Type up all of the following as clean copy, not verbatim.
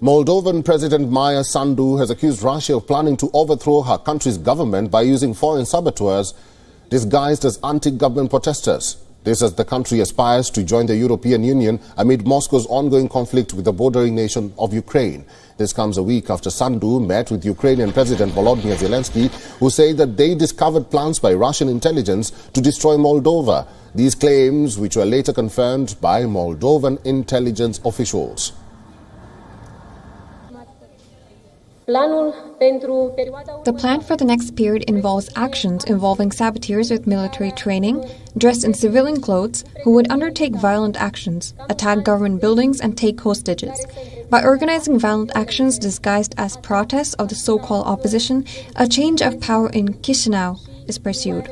Moldovan President Maia Sandu has accused Russia of planning to overthrow her country's government by using foreign saboteurs disguised as anti-government protesters. This as the country aspires to join the European Union amid Moscow's ongoing conflict with the bordering nation of Ukraine. This comes a week after Sandu met with Ukrainian President Volodymyr Zelensky, who said that they discovered plans by Russian intelligence to destroy Moldova. These claims, which were later confirmed by Moldovan intelligence officials. The plan for the next period involves actions involving saboteurs with military training, dressed in civilian clothes, who would undertake violent actions, attack government buildings and take hostages. By organizing violent actions disguised as protests of the so-called opposition, a change of power in Chisinau is pursued.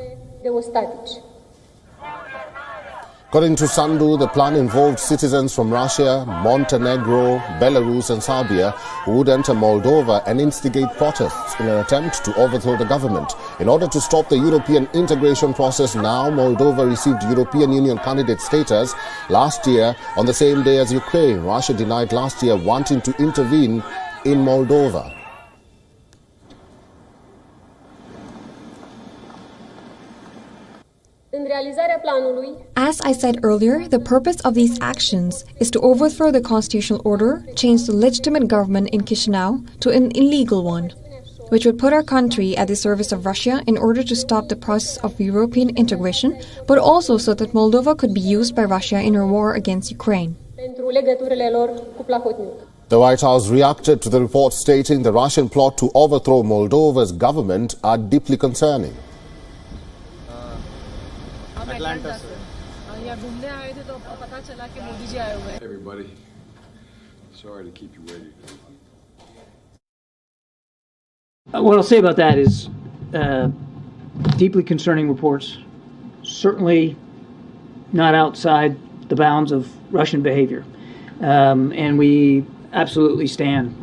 According to Sandu, the plan involved citizens from Russia, Montenegro, Belarus and Serbia who would enter Moldova and instigate protests in an attempt to overthrow the government. In order to stop the European integration process, now Moldova received European Union candidate status last year on the same day as Ukraine. Russia denied last year wanting to intervene in Moldova. As I said earlier, the purpose of these actions is to overthrow the constitutional order, change the legitimate government in Chisinau to an illegal one, which would put our country at the service of Russia in order to stop the process of European integration, but also so that Moldova could be used by Russia in her war against Ukraine. The White House reacted to the report, stating the Russian plot to overthrow Moldova's government are deeply concerning. Everybody, sorry to keep you waiting. What I'll say about that is deeply concerning reports, certainly not outside the bounds of Russian behavior. And we absolutely stand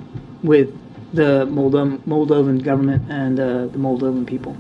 with the Moldovan government and the Moldovan people.